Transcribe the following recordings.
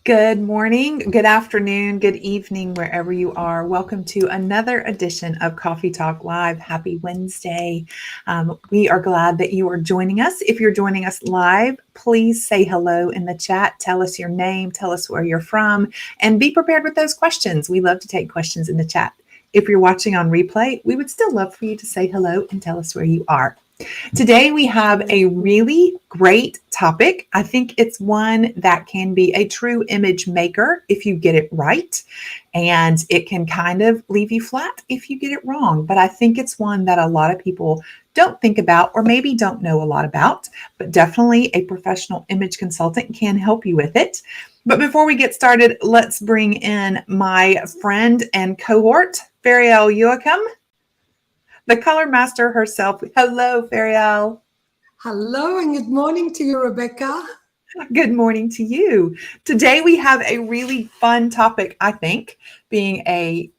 Good morning, good afternoon, good evening, wherever you are. Welcome to another edition of Coffee Talk Live. Happy Wednesday. We are glad that you are joining us. If you're joining us live, please say hello in the chat. Tell us your name, tell us where you're from, and be prepared with those questions. We love to take questions in the chat. If you're watching on replay, we would still love for you to say hello and tell us where you are. Today, we have a really great topic. I think it's one that can be a true image maker if you get it right, and it can kind of leave you flat if you get it wrong. But I think it's one that a lot of people don't think about or maybe don't know a lot about, but definitely a professional image consultant can help you with it. But before we get started, let's bring in my friend and cohort, Fariel Youakim, the color master herself. Hello, Fariel. Hello, and good morning to you, Rebecca. Good morning to you. Today we have a really fun topic, I think, being a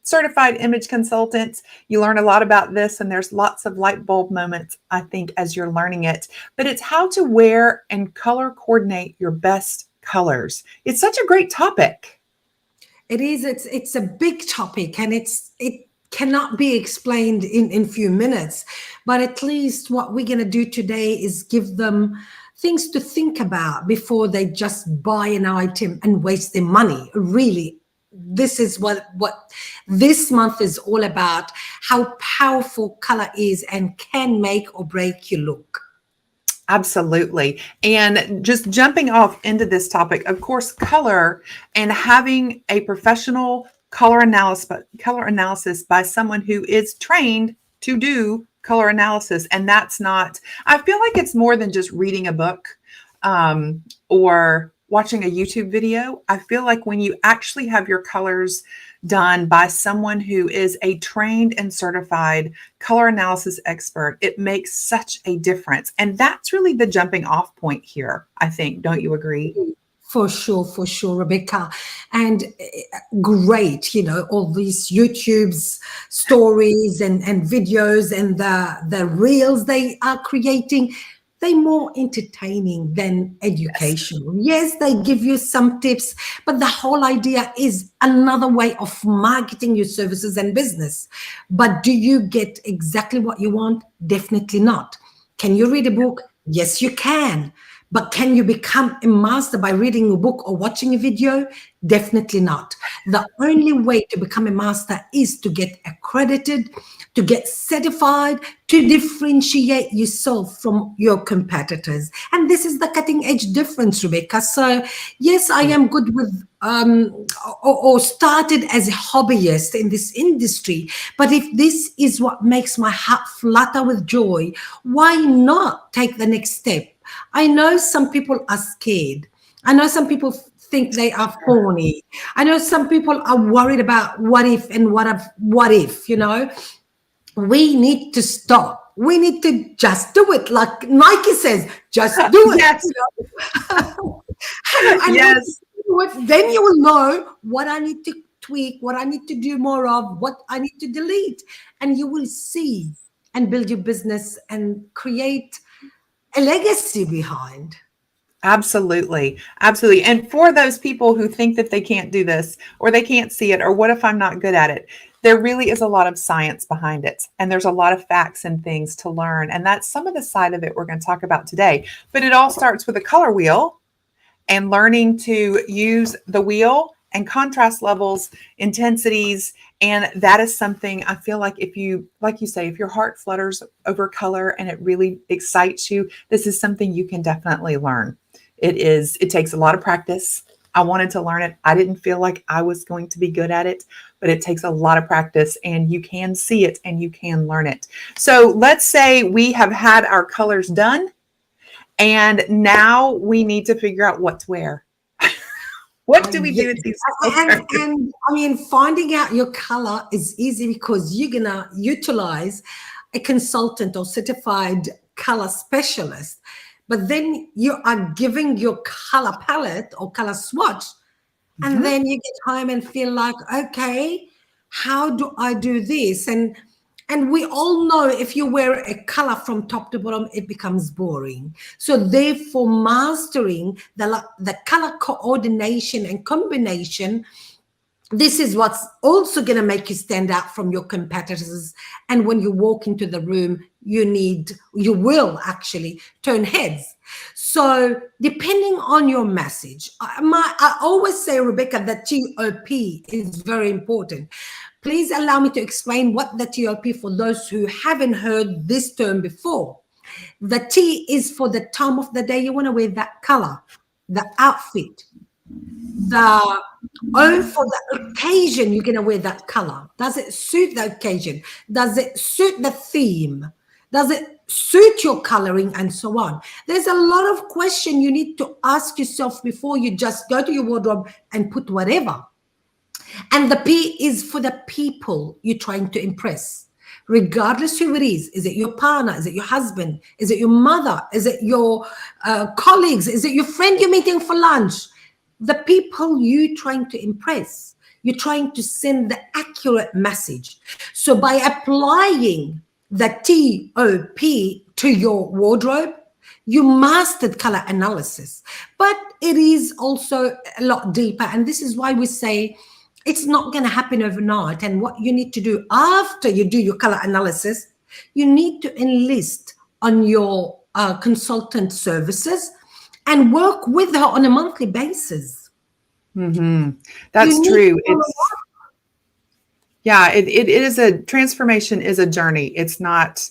certified image consultant. You learn a lot about this, and there's lots of light bulb moments, I think, as you're learning it. But it's how to wear and color coordinate your best colors. It's such a great topic. It is. It's a big topic, and it cannot be explained in few minutes. But at least what we're going to do today is give them things to think about before they just buy an item and waste their money. Really, this is what this month is all about, how powerful color is and can make or break your look. Absolutely. And just jumping off into this topic, of course, color and having a professional color analysis by someone who is trained to do color analysis. And that's not, I feel like it's more than just reading a book or watching a YouTube video. I feel like when you actually have your colors done by someone who is a trained and certified color analysis expert, it makes such a difference. And that's really the jumping off point here, I think. Don't you agree? For sure, Rebecca. And great, all these YouTube's stories and videos and the reels they are creating. They're more entertaining than educational. Yes, they give you some tips, but the whole idea is another way of marketing your services and business. But do you get exactly what you want? Definitely not. Can you read a book? Yes, you can. But can you become a master by reading a book or watching a video? Definitely not. The only way to become a master is to get accredited, to get certified, to differentiate yourself from your competitors. And this is the cutting edge difference, Rebecca. So yes, I am good with or started as a hobbyist in this industry. But if this is what makes my heart flutter with joy, why not take the next step? I know some people are scared. I know some people think they are phony. I know some people are worried about what if and what if, We need to stop. We need to just do it. Like Nike says, just do it. Yes. Yes. Then you will know what I need to tweak, what I need to do more of, what I need to delete. And you will see and build your business and create a legacy behind. Absolutely. Absolutely. And for those people who think that they can't do this or they can't see it, or what if I'm not good at it? There really is a lot of science behind it. And there's a lot of facts and things to learn. And that's some of the side of it we're going to talk about today. But it all starts with a color wheel and learning to use the wheel and contrast levels, intensities. And that is something I feel like if you, like you say, if your heart flutters over color and it really excites you, this is something you can definitely learn. It takes a lot of practice. I wanted to learn it. I didn't feel like I was going to be good at it, but it takes a lot of practice and you can see it and you can learn it. So let's say we have had our colors done and now we need to figure out what to wear. What do we do with these colors? And I mean, finding out your color is easy because you're going to utilize a consultant or certified color specialist. But then you are giving your color palette or color swatch, and then you get home and feel like, okay, how do I do this? And And we all know if you wear a color from top to bottom, it becomes boring. So therefore, mastering the color coordination and combination, this is what's also going to make you stand out from your competitors. And when you walk into the room, you will actually turn heads. So depending on your message, I always say, Rebecca, that TOP is very important. Please allow me to explain what the TOP, for those who haven't heard this term before. The T is for the time of the day you want to wear that color, the outfit. The O, for the occasion you're going to wear that color. Does it suit the occasion? Does it suit the theme? Does it suit your coloring, and so on? There's a lot of questions you need to ask yourself before you just go to your wardrobe and put whatever. And the P is for the people you're trying to impress, regardless who it is. Is it your partner? Is it your husband? Is it your mother? Is it your colleagues? Is it your friend you're meeting for lunch? The people you're trying to impress, you're trying to send the accurate message. So by applying the TOP to your wardrobe, you mastered color analysis. But it is also a lot deeper. And this is why we say it's not going to happen overnight. And what you need to do after you do your color analysis, you need to enlist on your consultant services and work with her on a monthly basis. That's true. It is a transformation, is a journey. It's not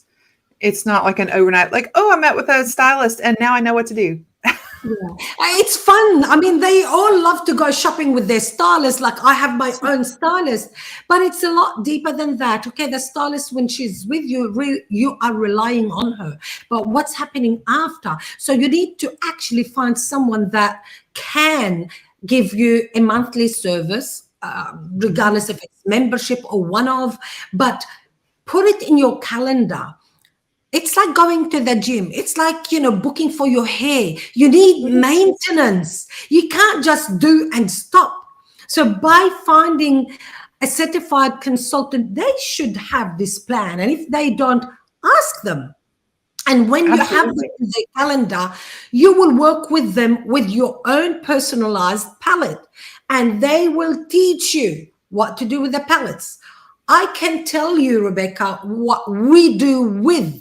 like an overnight, like, oh, I met with a stylist and now I know what to do. Yeah. It's fun. I mean, they all love to go shopping with their stylist. Like, I have my own stylist, but it's a lot deeper than that. Okay, the stylist, when she's with you, you are relying on her. But what's happening after? So you need to actually find someone that can give you a monthly service, regardless if it's membership or one-off, but put it in your calendar. It's like going to the gym. It's like, booking for your hair. You need maintenance. You can't just do and stop. So by finding a certified consultant, they should have this plan. And if they don't, ask them. And when you have them in their calendar, you will work with them with your own personalized palette. And they will teach you what to do with the palettes. I can tell you, Rebecca, what we do with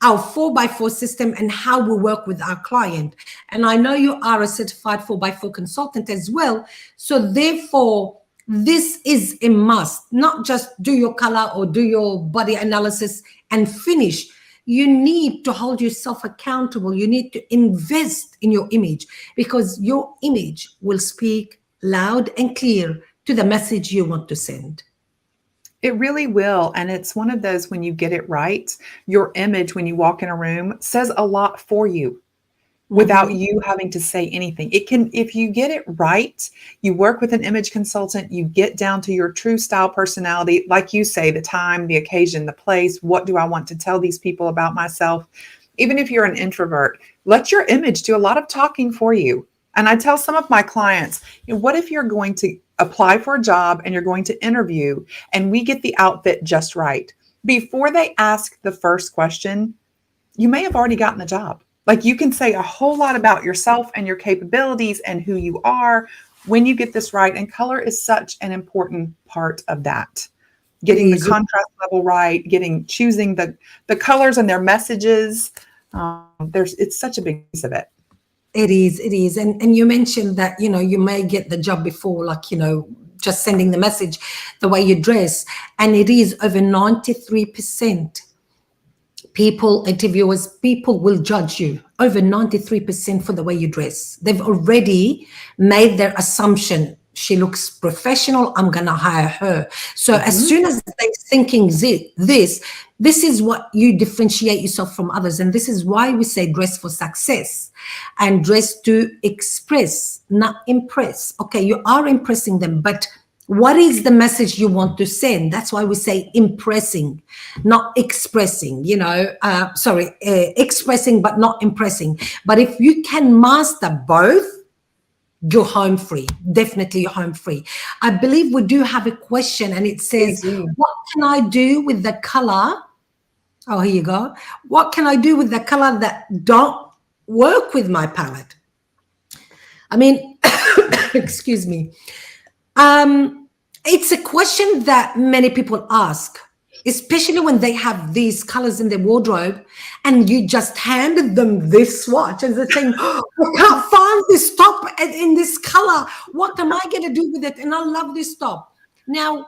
our 4x4 system and how we work with our client. And I know you are a certified 4x4 consultant as well. So therefore, this is a must. Not just do your color or do your body analysis and finish. You need to hold yourself accountable. You need to invest in your image, because your image will speak loud and clear to the message you want to send. It really will. And it's one of those, when you get it right, your image, when you walk in a room, says a lot for you without you having to say anything. It can, if you get it right, you work with an image consultant, you get down to your true style personality, like you say, the time, the occasion, the place, what do I want to tell these people about myself? Even if you're an introvert, let your image do a lot of talking for you. And I tell some of my clients, what if you're going to apply for a job and you're going to interview and we get the outfit just right? Before they ask the first question, you may have already gotten the job. Like, you can say a whole lot about yourself and your capabilities and who you are when you get this right. And color is such an important part of that. Getting the contrast level right, choosing the colors and their messages. It's such a big piece of it. It is. And you mentioned that, you may get the job before, like, just sending the message, the way you dress. And it is over 93%. Interviewers, people will judge you over 93% for the way you dress. They've already made their assumption. She looks professional, I'm going to hire her. So as soon as they're thinking this is what you differentiate yourself from others. And this is why we say dress for success and dress to express, not impress. Okay, you are impressing them, but what is the message you want to send? That's why we say impressing, not expressing, expressing but not impressing. But if you can master both, you're home free. Definitely you're home free. I believe we do have a question, and it We says, do. what can I do with the color? Oh, here you go. What can I do with the color that don't work with my palette? I mean, excuse me. It's a question that many people ask, especially when they have these colors in their wardrobe and you just handed them this swatch and they're saying, oh, I can't find this top in this color. What am I going to do with it? And I love this top. Now,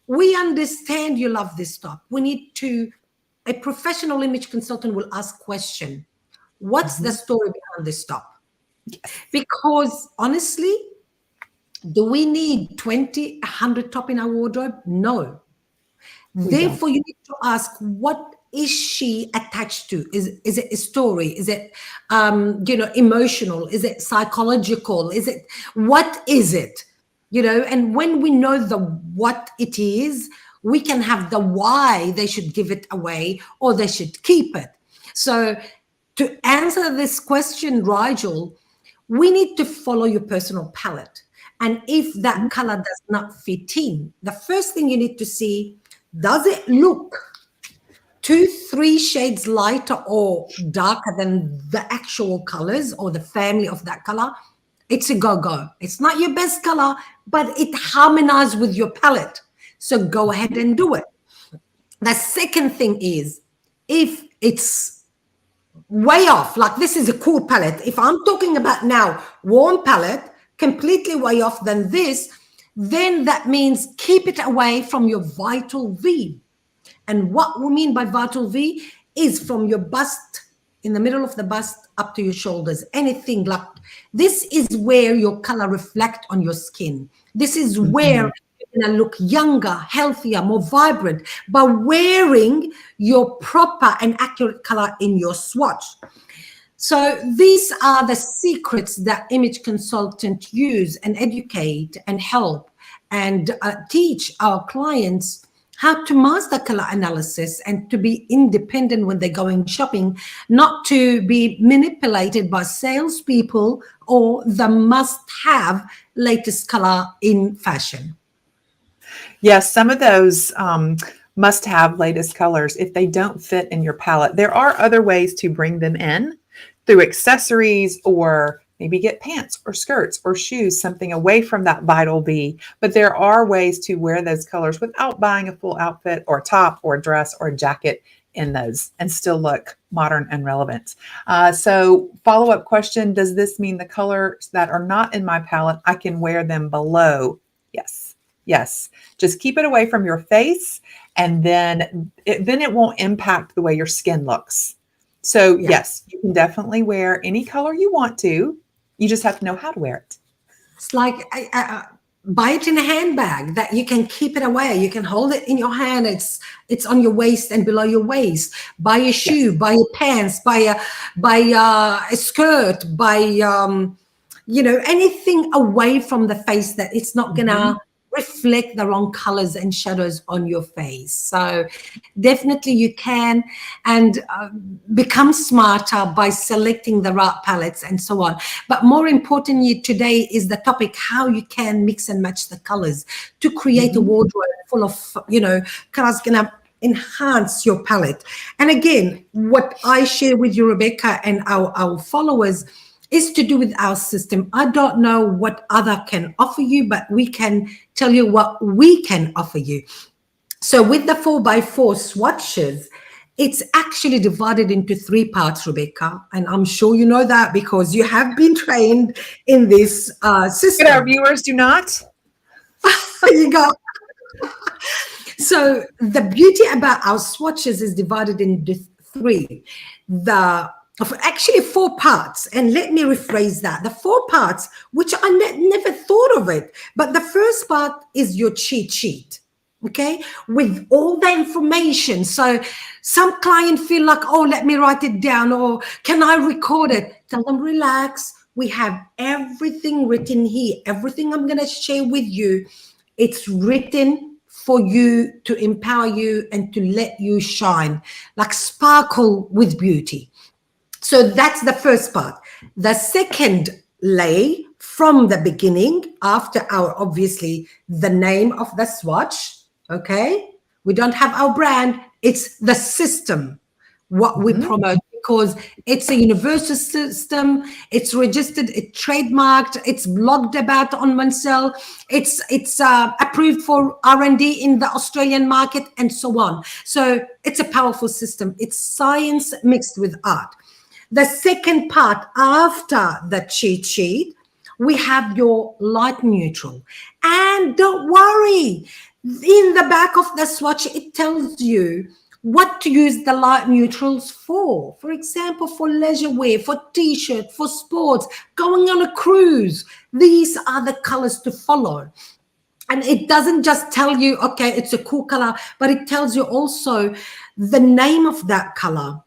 we understand you love this top. We need to, a professional image consultant will ask question. What's the story behind this top? Because honestly, do we need 20, 100 top in our wardrobe? No. Therefore, you need to ask, what is she attached to? Is it a story? Is it, emotional? Is it psychological? Is it, what is it? And when we know the what it is, we can have the why they should give it away or they should keep it. So to answer this question, Rigel, we need to follow your personal palette. And if that color does not fit in, the first thing you need to see, does it look 2-3 shades lighter or darker than the actual colors or the family of that color? It's a go-go. It's not your best color, but it harmonizes with your palette. So go ahead and do it. The second thing is, if it's way off, like this is a cool palette. If I'm talking about now warm palette, completely way off than this, then that means keep it away from your vital V. And what we mean by vital V is from your bust, in the middle of the bust up to your shoulders, anything like this is where your color reflect on your skin. This is where you're gonna look younger, healthier, more vibrant by wearing your proper and accurate color in your swatch. So these are the secrets that image consultants use and educate and help and teach our clients how to master color analysis and to be independent when they're going shopping, not to be manipulated by salespeople or the must-have latest color in fashion. Yes, some of those must have latest colors, if they don't fit in your palette, there are other ways to bring them in through accessories, or maybe get pants or skirts or shoes, something away from that vital V. But there are ways to wear those colors without buying a full outfit or a top or a dress or a jacket in those and still look modern and relevant. So follow-up question, does this mean the colors that are not in my palette, I can wear them below? Yes. Yes. Just keep it away from your face, and then it won't impact the way your skin looks. So yes, you can definitely wear any color you want to. You just have to know how to wear it. It's like buy it in a handbag that you can keep it away. You can hold it in your hand. It's on your waist and below your waist. Buy a shoe, buy your pants, buy a skirt, buy anything away from the face that it's not gonna reflect the wrong colors and shadows on your face. So definitely you can, and become smarter by selecting the right palettes and so on. But more importantly today is the topic, how you can mix and match the colors to create a wardrobe full of colors gonna enhance your palette. And again, what I share with you, Rebecca, and our followers is to do with our system. I don't know what other can offer you, but we can tell you what we can offer you. So with the 4x4 swatches, it's actually divided into 3 parts, Rebecca. And I'm sure you know that because you have been trained in this system. But our viewers do not. You go. So the beauty about our swatches is divided into 3. Actually 4 parts, and let me rephrase that. The 4 parts, which I never thought of it, but the first part is your cheat sheet, okay, with all the information. So some client feel like, oh, let me write it down, or can I record it? Tell them, relax. We have everything written here. Everything I'm going to share with you, it's written for you to empower you and to let you shine, like sparkle with beauty. So that's the first part. The second lay from the beginning, after our, obviously, the name of the swatch, okay? We don't have our brand, it's the system, what we promote, because it's a universal system, it's registered, it's trademarked, it's blogged about on Mansell, it's approved for R&D in the Australian market, and so on. So it's a powerful system. It's science mixed with art. The second part, after the cheat sheet, we have your light neutral. And don't worry, in the back of the swatch, it tells you what to use the light neutrals for. For example, for leisure wear, for t-shirt, for sports, going on a cruise. These are the colors to follow. And it doesn't just tell you, okay, it's a cool color, but it tells you also the name of that color,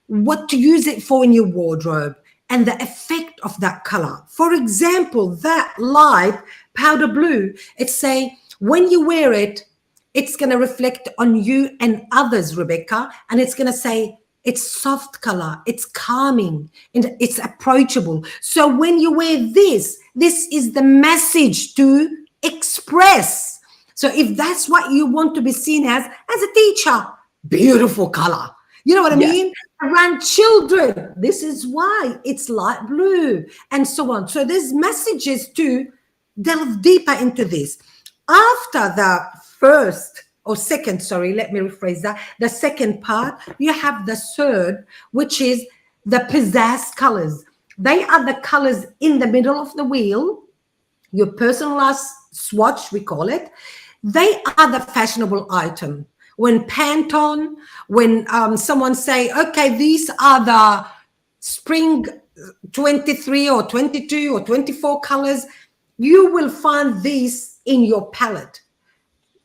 what to use it for in your wardrobe, and the effect of that color. For example, that light powder blue, it's say when you wear it, it's going to reflect on you and others, Rebecca, and it's going to say it's soft color, it's calming, and it's approachable. So when you wear this is the message to express. So if that's what you want to be seen as a teacher, beautiful color. You know what I mean? Around children, this is why it's light blue, and so on. So there's messages to delve deeper into this. After the first or second, sorry, let me rephrase that. The second part, you have the third, which is the pizzazz colors. They are the colors in the middle of the wheel, your personalized swatch, we call it. They are the fashionable item. When Pantone, when someone say, okay, these are the spring 23 or 22 or 24 colors, you will find these in your palette.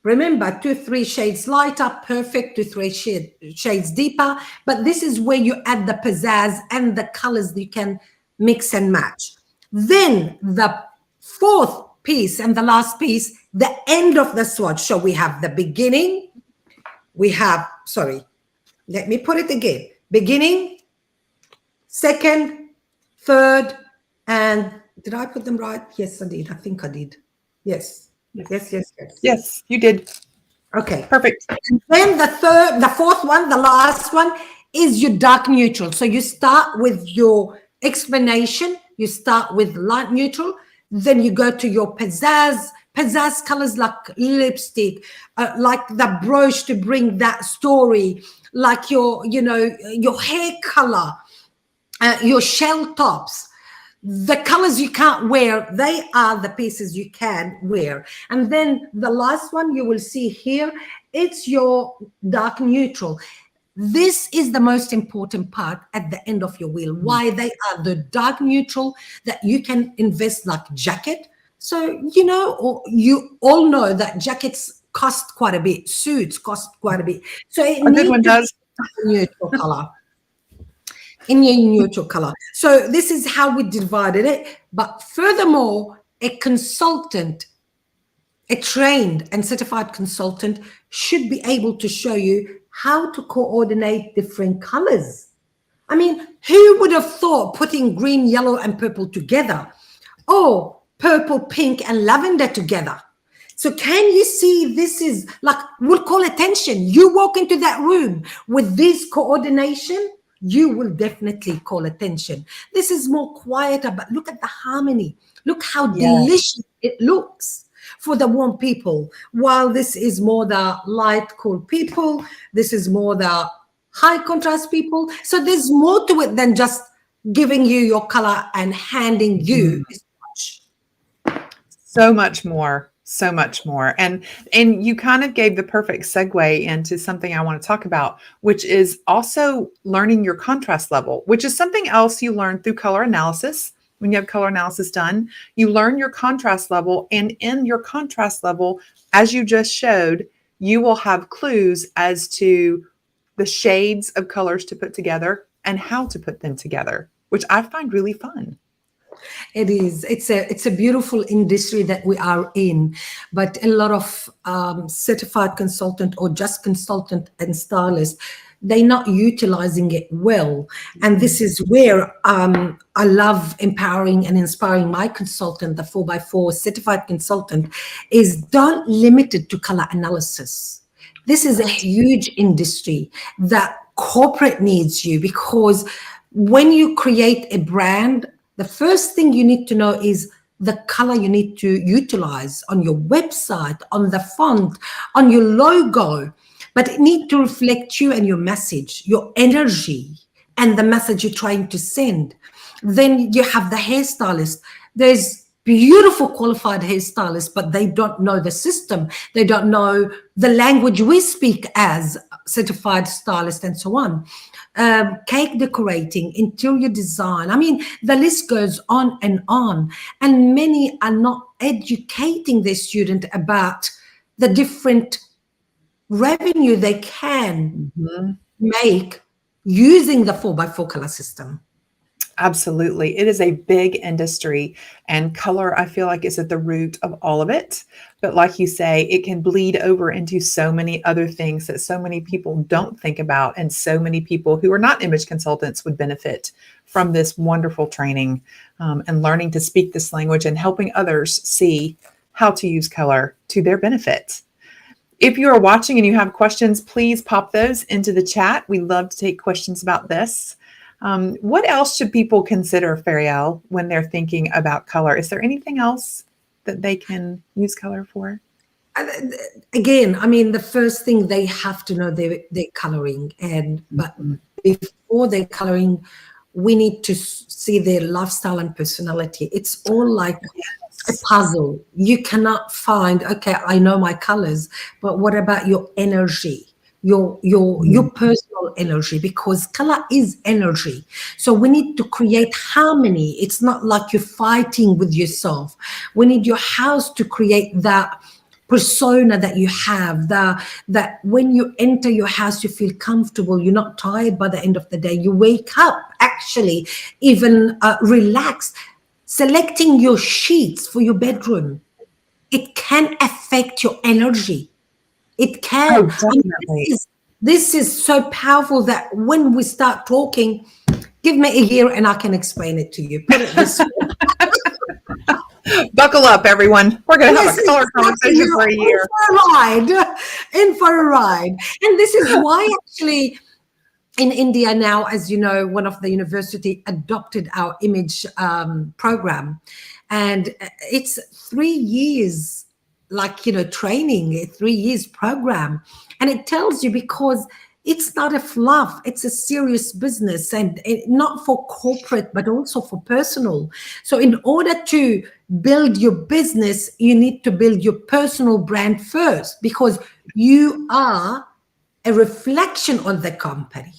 Remember, 2-3 shades lighter, perfect, 2-3 shades deeper. But this is where you add the pizzazz and the colors you can mix and match. Then the fourth piece and the last piece, the end of the swatch. So we have the beginning. We have, sorry, let me put it again. Beginning, second, third, and did I put them right? Yes, I did. I think I did. Yes. Yes, you did. Okay. Perfect. And then the fourth one, the last one is your dark neutral. So you start with your explanation. You start with light neutral. Then you go to your pizzazz colors like lipstick, like the brooch to bring that story, like your hair color, your shell tops. The colors you can't wear, they are the pieces you can wear. And then the last one you will see here, it's your dark neutral. This is the most important part at the end of your wheel. Why they are the dark neutral that you can invest like jacket. So, you all know that jackets cost quite a bit. Suits cost quite a bit. So it A good one does. Neutral color. In your neutral color. So this is how we divided it. But furthermore, a consultant, a trained and certified consultant should be able to show you how to coordinate different colors. I mean, who would have thought putting green, yellow, and purple together, or purple, pink, and lavender together? So can you see, this is like, would call attention. You walk into that room with this coordination, you will definitely call attention. This is more quieter, but look at the harmony. Look how delicious it looks for the warm people. While this is more the light, cool people, this is more the high contrast people. So there's more to it than just giving you your color and handing you this much. So much more. So much more. And you kind of gave the perfect segue into something I want to talk about, which is also learning your contrast level, which is something else you learn through color analysis. When you have color analysis done, you learn your contrast level. And in your contrast level, as you just showed, you will have clues as to the shades of colors to put together and how to put them together, which I find really fun. It is. It's a beautiful industry that we are in, but a lot of certified consultant or just consultant and stylist they're not utilizing it well. And this is where I love empowering and inspiring my consultant, the 4x4 certified consultant, is don't limit it to color analysis. This is a huge industry that corporate needs you, because when you create a brand, the first thing you need to know is the color you need to utilize on your website, on the font, on your logo. But it needs to reflect you and your message, your energy, and the message you're trying to send. Then you have the hairstylist. There's beautiful qualified hairstylists, but they don't know the system. They don't know the language we speak as certified stylist and so on. Cake decorating, interior design. I mean, the list goes on. And many are not educating their student about the different revenue they can make using the 4x4 color system. Absolutely. It is a big industry, and color, I feel like, is at the root of all of it. But like you say, it can bleed over into so many other things that so many people don't think about. And so many people who are not image consultants would benefit from this wonderful training, and learning to speak this language and helping others see how to use color to their benefit. If you are watching and you have questions, please pop those into the chat. We love to take questions about this. What else should people consider, Fariel, when they're thinking about color? Is there anything else that they can use color for? Again, I mean, the first thing they have to know their coloring, but before they're coloring, we need to see their lifestyle and personality. It's all like a puzzle. You cannot find, okay, I know my colors, but what about your energy? Your personal energy, because color is energy. So we need to create harmony. It's not like you're fighting with yourself. We need your house to create that persona that you have, that when you enter your house you feel comfortable, you're not tired by the end of the day, you wake up actually even relaxed. Selecting your sheets for your bedroom, it can affect your energy. It can. Oh, definitely. This is so powerful that when we start talking, give me a year and I can explain it to you. Put it this way. Buckle up, everyone. We're going to have a color conversation for a year. In for a ride. And this is why actually in India now, as you know, one of the university adopted our image program. And it's 3 years training, a 3 years program. And it tells you, because it's not a fluff, it's a serious business, and not for corporate, but also for personal. So in order to build your business, you need to build your personal brand first, because you are a reflection on the company.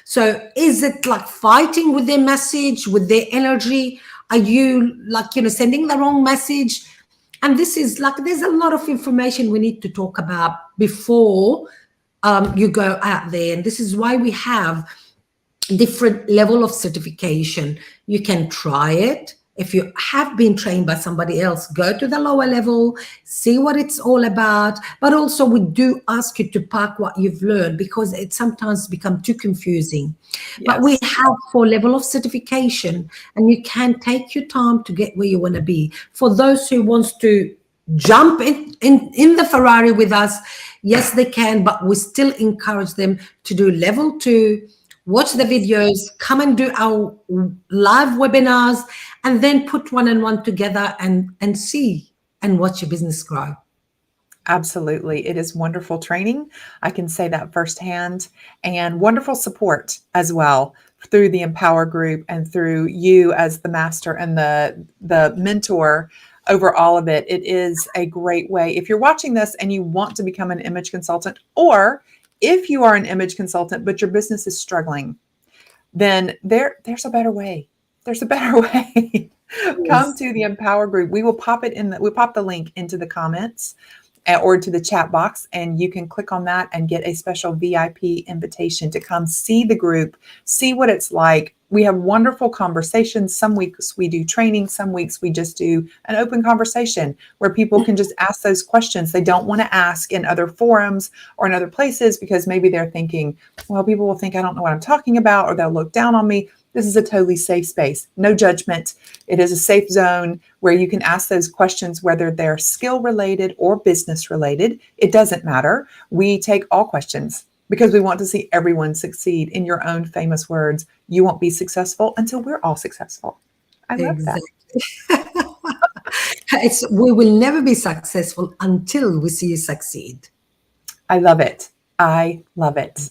So is it like fighting with their message, with their energy? Are you sending the wrong message? And this is there's a lot of information we need to talk about before you go out there. And this is why we have different level of certification. You can try it. If you have been trained by somebody else, go to the lower level, see what it's all about. But also we do ask you to park what you've learned, because it sometimes becomes too confusing. Yes. But we have 4 level of certification, and you can take your time to get where you want to be. For those who wants to jump in the Ferrari with us, yes, they can, but we still encourage them to do level 2, watch the videos, come and do our live webinars, and then put one and one together and see and watch your business grow. Absolutely. It is wonderful training. I can say that firsthand, and wonderful support as well through the Empower group and through you as the master and the mentor over all of it. It is a great way. If you're watching this and you want to become an image consultant, or if you are an image consultant, but your business is struggling, then there's a better way. There's a better way. Yes. Come to the Empower group. We will pop the link into the comments. or to the chat box, and you can click on that and get a special VIP invitation to come see the group, see what it's like. We have wonderful conversations. Some weeks we do training, some weeks we just do an open conversation where people can just ask those questions they don't want to ask in other forums or in other places, because maybe they're thinking, well, people will think I don't know what I'm talking about, or they'll look down on me. This is a totally safe space, no judgment. It is a safe zone where you can ask those questions, whether they're skill related or business related. It doesn't matter. We take all questions because we want to see everyone succeed. In your own famous words, you won't be successful until we're all successful. I love that. Exactly. We will never be successful until we see you succeed. I love it. I love it.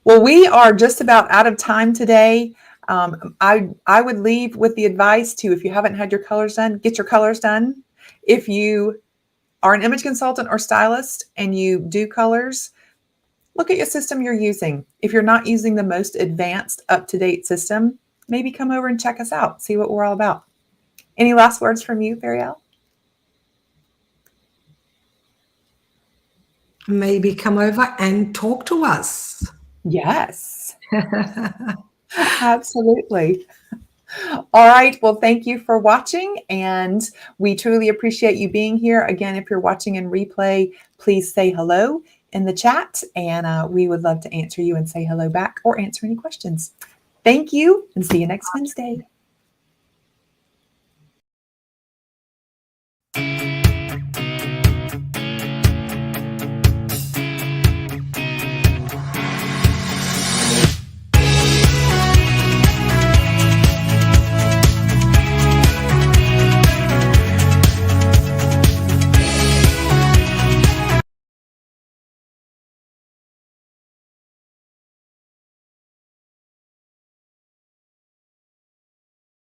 Well, we are just about out of time today. I would leave with the advice to, if you haven't had your colors done, get your colors done. If you are an image consultant or stylist and you do colors, look at your system you're using. If you're not using the most advanced, up-to-date system, maybe come over and check us out, see what we're all about. Any last words from you, Fariel? Maybe come over and talk to us. Yes, absolutely. All right. Well, thank you for watching, and we truly appreciate you being here. Again, if you're watching in replay, please say hello in the chat, and we would love to answer you and say hello back or answer any questions. Thank you, and see you next Wednesday.